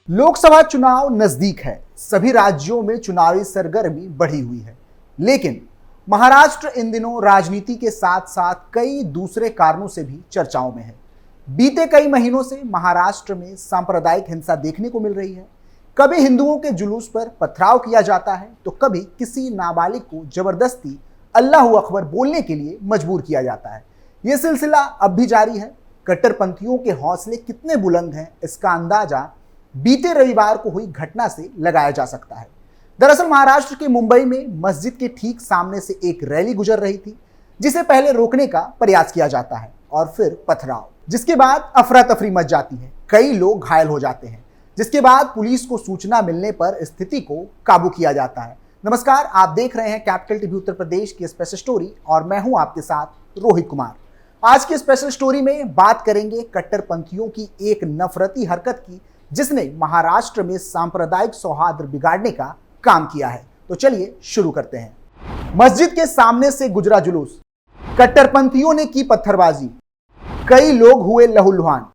लोकसभा चुनाव नजदीक है। सभी राज्यों में चुनावी सरगर्मी बढ़ी हुई है, लेकिन महाराष्ट्र इन दिनों राजनीति के साथ साथ कई दूसरे कारणों से भी चर्चाओं में है। बीते कई महीनों से महाराष्ट्र में सांप्रदायिक हिंसा देखने को मिल रही है। कभी हिंदुओं के जुलूस पर पथराव किया जाता है, तो कभी किसी नाबालिग को जबरदस्ती अल्लाहू अकबर बोलने के लिए मजबूर किया जाता है। यह सिलसिला अब भी जारी है। कट्टरपंथियों के हौसले कितने बुलंद हैं, इसका अंदाजा बीते रविवार को हुई घटना से लगाया जा सकता है। दरअसल महाराष्ट्र के मुंबई में मस्जिद के ठीक सामने से एक रैली गुजर रही थी, जिसे पहले रोकने का प्रयास किया जाता है और फिर पथराव, जिसके बाद अफरा तफरी मच जाती है। कई लोग घायल हो जाते हैं, जिसके बाद पुलिस को सूचना मिलने पर स्थिति को काबू किया जाता है। नमस्कार, आप देख रहे हैं कैपिटल टीवी उत्तर प्रदेश की स्पेशल स्टोरी और मैं हूं आपके साथ रोहित कुमार। आज की स्पेशल स्टोरी में बात करेंगे कट्टरपंथियों की एक नफरती हरकत की, जिसने महाराष्ट्र में सांप्रदायिक सौहार्द बिगाड़ने का काम किया है। तो चलिए शुरू करते हैं। मस्जिद के सामने से गुजरा जुलूस, कट्टरपंथियों ने की पत्थरबाजी, कई लोग हुए लहूलुहान,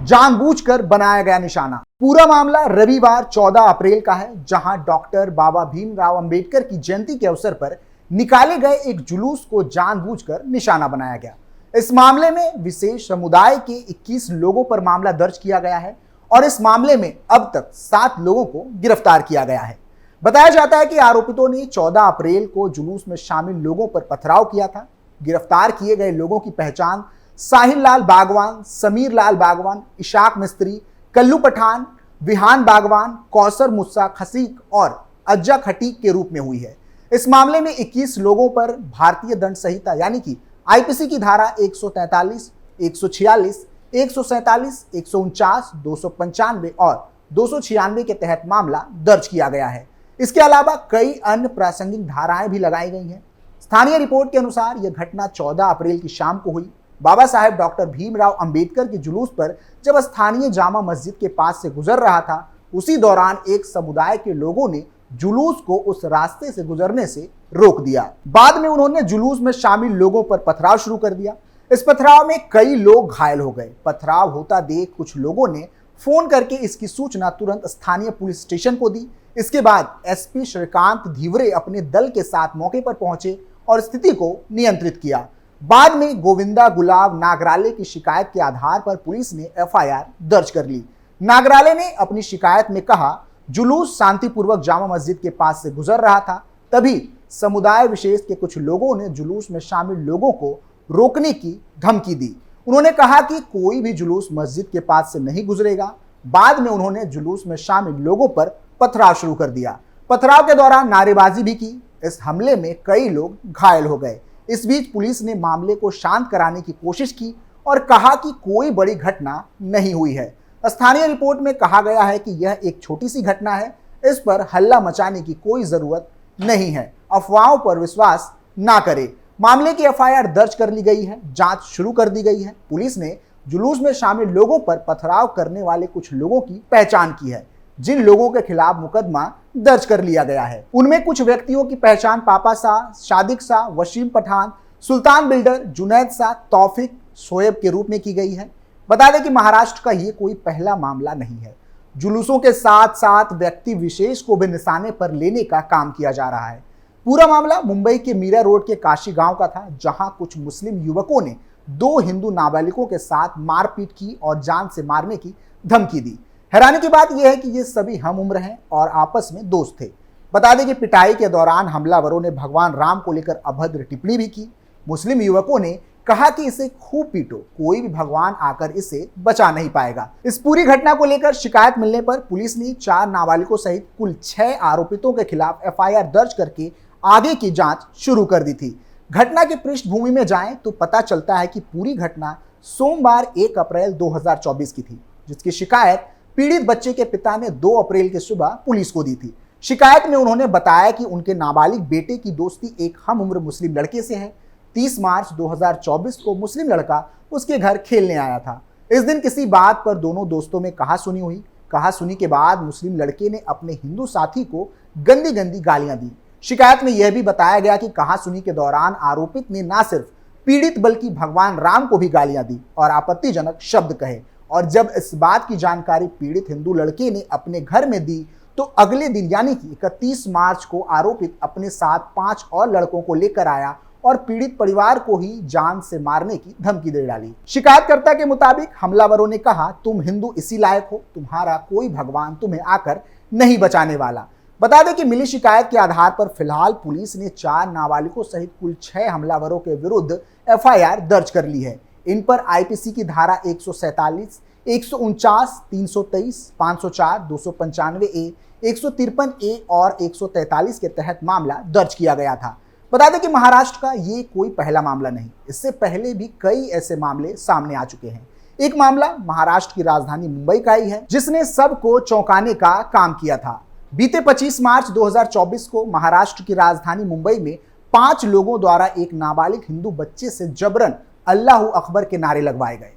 जानबूझकर बनाया गया निशाना। पूरा मामला रविवार 14 अप्रैल का है, जहां डॉक्टर बाबा भीमराव अंबेडकर की जयंती के अवसर पर निकाले गए एक जुलूस को जानबूझकर निशाना बनाया गया। इस मामले में विशेष समुदाय के 21 लोगों पर मामला दर्ज किया गया है और इस मामले में अब तक 7 लोगों को गिरफ्तार किया गया है। बताया जाता है कि आरोपितों ने 14 अप्रैल को जुलूस में शामिल लोगों पर पथराव किया था। गिरफ्तार किए गए लोगों की पहचान साहिल लाल बागवान, समीर लाल बागवान, इशाक मिस्त्री, कल्लू पठान, विहान बागवान, कौसर मुस्सा खसीक और अज्जा खटीक के रूप में हुई है। इस मामले में 21 लोगों पर भारतीय दंड संहिता यानी कि आईपीसी की धारा 143, 146, 147, 149, 295 और 296 के तहत मामला दर्ज किया गया है। इसके अलावा कई अन्य प्रासंगिक धाराएं भी लगाई गई हैं। स्थानीय रिपोर्ट के अनुसार यह घटना 14 अप्रैल की शाम को हुई। बाबा साहेब डॉक्टर भीमराव अंबेडकर के जुलूस पर जब स्थानीय जामा मस्जिद के पास से गुजर रहा था, उसी दौरान एक समुदाय के लोगों ने जुलूस को उस रास्ते से गुजरने से रोक दिया। बाद में उन्होंने जुलूस में शामिल लोगों पर पथराव शुरू कर दिया। इस पथराव में कई लोग घायल हो गए। पथराव होता देख कुछ लोगों ने फोन करके इसकी सूचना तुरंत स्थानीय पुलिस स्टेशन को दी। इसके बाद एसपी श्रीकांत धीवरे अपने दल के साथ मौके पर पहुंचे और स्थिति को नियंत्रित किया। बाद में गोविंदा गुलाब नागराले की शिकायत के आधार पर पुलिस ने एफआईआर दर्ज कर ली। नागराले ने अपनी शिकायत में कहा, जुलूस शांतिपूर्वक जामा मस्जिद के पास से गुजर रहा था, तभी समुदाय विशेष के कुछ लोगों ने जुलूस में शामिल लोगों को रोकने की धमकी दी। उन्होंने कहा कि कोई भी जुलूस मस्जिद के पास से नहीं गुजरेगा। बाद में उन्होंने जुलूस में शामिल लोगों पर पथराव शुरू कर दिया। पथराव के दौरान नारेबाजी भी की। इस हमले में कई लोग घायल हो गए। इस बीच पुलिस ने मामले को शांत कराने की कोशिश की और कहा कि कोई बड़ी घटना नहीं हुई है। स्थानीय रिपोर्ट में कहा गया है कि यह एक छोटी सी घटना है, इस पर हल्ला मचाने की कोई जरूरत नहीं है, अफवाहों पर विश्वास ना करें। मामले की एफआईआर दर्ज कर ली गई है, जांच शुरू कर दी गई है। पुलिस ने जुलूस में शामिल लोगों पर पथराव करने वाले कुछ लोगों की पहचान की है, जिन लोगों के खिलाफ मुकदमा दर्ज कर लिया गया है। उनमें कुछ व्यक्तियों की पहचान पापा शाह, सादिक शाह, वसीम पठान, सुल्तान बिल्डर, जुनैद शाह, तौफिक, शोएब के रूप में की गई है। बता दें कि महाराष्ट्र का ये कोई पहला मामला नहीं है। जुलूसों के साथ साथ व्यक्ति विशेष को भी निशाने पर लेने का काम किया जा रहा है। पूरा मामला मुंबई के मीरा रोड के काशी गांव का था, जहां कुछ मुस्लिम युवकों ने 2 हिंदू नाबालिगों के साथ मारपीट की और जान से मारने की धमकी दी। हैरानी की बात यह है कि ये सभी हम उम्र हैं और आपस में दोस्त थे। बता दें कि पिटाई के दौरान हमलावरों ने भगवान राम को लेकर अभद्र टिप्पणी भी की। मुस्लिम युवकों ने कहा कि इसे खूब पीटो, कोई भी भगवान आकर इसे बचा नहीं पाएगा। इस पूरी घटना को लेकर शिकायत मिलने पर पुलिस ने 4 नाबालिगों सहित कुल 6 आरोपितों के खिलाफ एफआईआर दर्ज करके आगे की जांच शुरू कर दी थी। घटना की पृष्ठभूमि में जाएं तो पता चलता है कि पूरी घटना सोमवार 1 अप्रैल 2024 की थी, जिसकी शिकायत पीड़ित बच्चे के पिता ने 2 अप्रैल की सुबह पुलिस को दी थी। शिकायत में उन्होंने बताया कि उनके नाबालिग बेटे की दोस्ती एक हम उम्र मुस्लिम लड़के से है। 30 मार्च 2024 को मुस्लिम लड़का उसके घर खेलने आया था। इस दिन किसी बात पर दोनों दोस्तों में कहासुनी हुई। कहासुनी के बाद मुस्लिम लड़के ने अपने हिंदू साथी को गंदी गंदी गालियां दी। शिकायत में यह भी बताया गया कि कहासुनी के दौरान आरोपित ने न सिर्फ पीड़ित बल्कि भगवान राम को भी गालियां दी और आपत्तिजनक शब्द कहे और जब इस बात की जानकारी पीड़ित हिंदू लड़के ने अपने घर में दी तो अगले दिन यानी कि 31 मार्च को आरोपित अपने साथ 5 और लड़कों को लेकर आया और पीड़ित परिवार को ही जान से मारने की धमकी दे डाली। शिकायतकर्ता के मुताबिक हमलावरों ने कहा, तुम हिंदू इसी लायक हो, तुम्हारा कोई भगवान तुम्हें आकर नहीं बचाने वाला। बता दें कि मिली शिकायत के आधार पर फिलहाल पुलिस ने 4 नाबालिगों सहित कुल 6 हमलावरों के विरुद्ध एफआईआर दर्ज कर ली है। इन पर आईपीसी की धारा 147, 149, 323, 504, 295 ए, 153 ए और 143 के तहत मामला दर्ज किया गया था। बता दें कि महाराष्ट्र का ये कोई पहला मामला नहीं, इससे पहले भी कई ऐसे मामले सामने आ चुके हैं। एक मामला महाराष्ट्र की राजधानी मुंबई का ही है, जिसने सबको चौंकाने का काम किया था। बीते 25 मार्च 2024 को महाराष्ट्र की राजधानी मुंबई में 5 लोगों द्वारा एक नाबालिग हिंदू बच्चे से जबरन अल्लाहू अकबर के नारे लगवाए गए।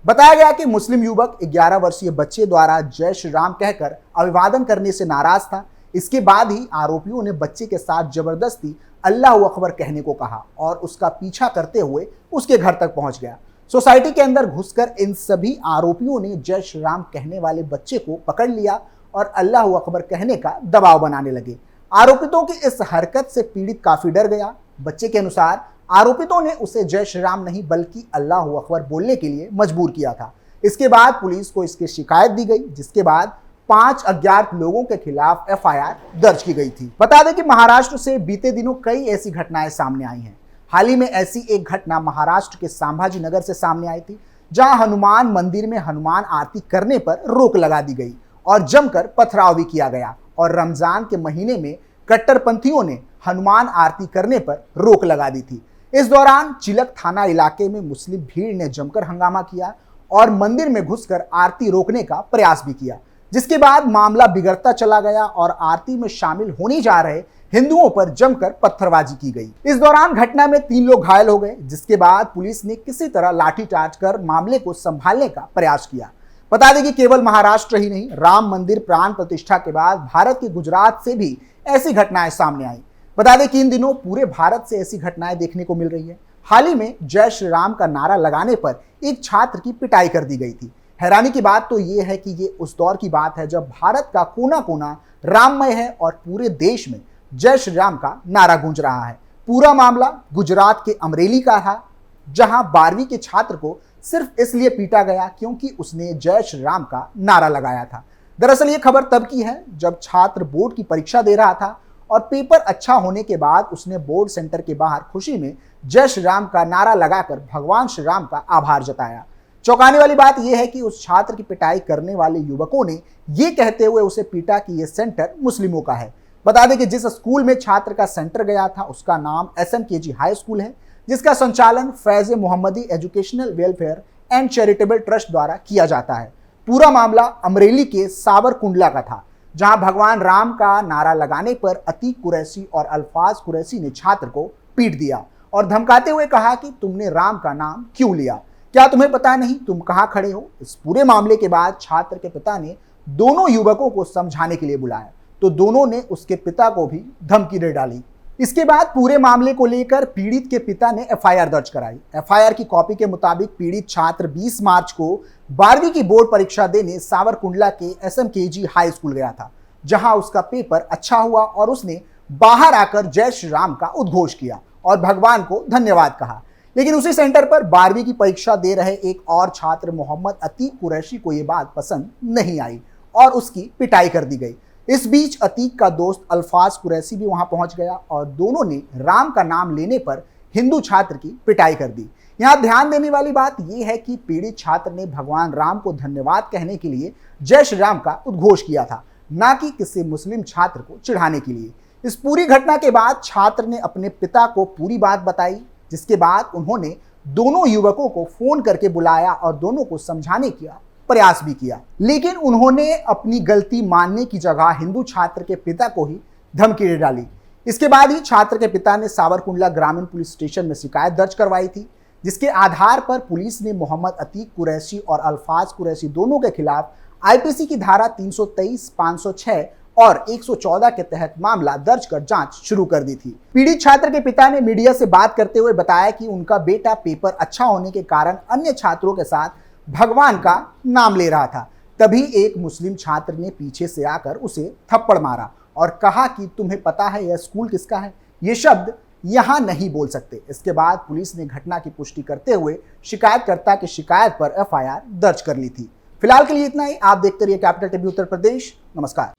बताया गया कि मुस्लिम युवक 11 वर्षीय बच्चे द्वारा जय श्री राम कहकर अभिवादन करने से नाराज था। इसके बाद ही आरोपियों ने बच्चे के साथ जबरदस्ती अल्लाहू अकबर कहने को कहा और उसका पीछा करते हुए उसके घर तक पहुंच गया। सोसाइटी के अंदर घुसकर इन सभी आरोपियों ने जय श्री राम कहने वाले बच्चे को पकड़ लिया और अल्लाहू अकबर कहने का दबाव बनाने लगे। आरोपितों की इस हरकत से पीड़ित काफी डर गया। बच्चे के अनुसार आरोपितों ने उसे जय श्री राम नहीं बल्कि अल्लाहू अकबर बोलने के लिए मजबूर किया था। इसके बाद पुलिस को इसकी शिकायत दी गई, जिसके बाद 5 अज्ञात लोगों के खिलाफ एफआईआर दर्ज की गई थी। बता दें कि महाराष्ट्र से बीते दिनों कई ऐसी घटनाएं सामने आई हैं। हाल ही में ऐसी एक घटना महाराष्ट्र के संभाजी नगर से सामने आई थी, जहां हनुमान मंदिर में हनुमान आरती करने पर रोक लगा दी गई और जमकर पथराव भी किया गया। और रमजान के महीने में कट्टरपंथियों ने हनुमान आरती करने पर रोक लगा दी थी। इस दौरान चिलक थाना इलाके में मुस्लिम भीड़ ने जमकर हंगामा किया और मंदिर में घुसकर आरती रोकने का प्रयास भी किया, जिसके बाद मामला बिगड़ता चला गया और आरती में शामिल होने जा रहे हिंदुओं पर जमकर पत्थरबाजी की गई। इस दौरान घटना में 3 लोग घायल हो गए, जिसके बाद पुलिस ने किसी तरह लाठीचार्ज कर मामले को संभालने का प्रयास किया। बता दें कि केवल महाराष्ट्र ही नहीं, राम मंदिर प्राण प्रतिष्ठा के बाद भारत के गुजरात से भी ऐसी घटनाएं सामने आई। बता दें कि इन दिनों पूरे भारत से ऐसी घटनाएं देखने को मिल रही है। हाल ही में जय श्री राम का नारा लगाने पर एक छात्र की पिटाई कर दी गई थी। हैरानी की बात तो ये है कि ये उस दौर की बात है जब भारत का कोना कोना राममय है और पूरे देश में जय श्री राम का नारा गूंज रहा है। पूरा मामला गुजरात के अमरेली का था, जहां 12वीं के छात्र को सिर्फ इसलिए पीटा गया क्योंकि उसने जय श्री राम का नारा लगाया था। दरअसल ये खबर तब की है जब छात्र बोर्ड की परीक्षा दे रहा था और पेपर अच्छा होने के बाद उसने बोर्ड सेंटर के बाहर खुशी में जय श्री राम का नारा लगाकर भगवान श्री राम का आभार जताया। चौंकाने वाली बात यह है कि उस छात्र की पिटाई करने वाले युवकों ने ये कहते हुए उसे पीटा कि यह सेंटर मुस्लिमों का है। बता दें कि जिस स्कूल में छात्र का सेंटर गया था उसका नाम SMKG हाई स्कूल है, जिसका संचालन Faiz Mohammadi educational welfare and charitable trust द्वारा किया जाता है। पूरा मामला अमरेली के सावरकुंडला का था, जहां भगवान राम का नारा लगाने पर अतीक कुरैशी और अल्फाज कुरैशी ने छात्र को पीट दिया और धमकाते हुए कहा कि तुमने राम का नाम क्यों लिया, क्या तुम्हें पता नहीं तुम कहां खड़े हो। इस पूरे मामले के बाद छात्र के पिता ने दोनों युवकों को समझाने के लिए बुलाया तो दोनों ने उसके पिता को भी धमकी दे डाली। इसके बाद पूरे मामले को लेकर पीड़ित के पिता ने एफआईआर दर्ज कराई। एफआईआर की कॉपी के मुताबिक पीड़ित छात्र 20 मार्च को 12वीं की बोर्ड परीक्षा देने सावरकुंडला के SMKG हाई स्कूल गया था, जहां उसका पेपर अच्छा हुआ और उसने बाहर आकर जय श्री राम का उद्घोष किया और भगवान को धन्यवाद कहा। लेकिन उसी सेंटर पर 12वीं की परीक्षा दे रहे एक और छात्र मोहम्मद अतीक कुरैशी को यह बात पसंद नहीं आई और उसकी पिटाई कर दी गई। इस बीच अतीक का दोस्त अल्फाज कुरैशी भी वहां पहुंच गया और दोनों ने राम का नाम लेने पर हिंदू छात्र की पिटाई कर दी। यहां ध्यान देने वाली बात यह है कि पीड़ित छात्र ने भगवान राम को धन्यवाद कहने के लिए जय श्री राम का उद्घोष किया था, ना कि किसी मुस्लिम छात्र को चिढ़ाने के लिए। इस पूरी घटना के बाद छात्र ने अपने पिता को पूरी बात बताई, जिसके बाद उन्होंने दोनों युवकों को फोन करके बुलाया और दोनों को समझाने का प्रयास भी किया। लेकिन उन्होंने अपनी गलती मानने की जगह हिंदू छात्र के पिता को ही धमकी दे डाली। इसके बाद ही छात्र के पिता ने सावरकुंडला ग्रामीण पुलिस स्टेशन में शिकायत दर्ज करवाई थी, जिसके आधार पर पुलिस ने मोहम्मद अतीक कुरैशी और अल्फाज कुरैशी दोनों के खिलाफ आईपीसी की धारा 323, 506 और 114 के तहत मामला दर्ज कर जांच शुरू कर दी थी। पीड़ित छात्र के पिता ने मीडिया से बात करते हुए बताया कि उनका बेटा पेपर अच्छा होने के कारण अन्य छात्रों के साथ भगवान का नाम ले रहा था। तभी एक मुस्लिम छात्र ने पीछे से आकर उसे थप्पड़ मारा और कहा कि तुम्हें पता है यह स्कूल किसका है? ये शब्द यहां नहीं बोल सकते। इसके बाद पुलिस ने घटना की पुष्टि करते हुए शिकायतकर्ता की शिकायत पर एफआईआर दर्ज कर ली थी। फिलहाल के लिए इतना ही। आप देखते रहिए कैपिटल टीवी उत्तर प्रदेश। नमस्कार।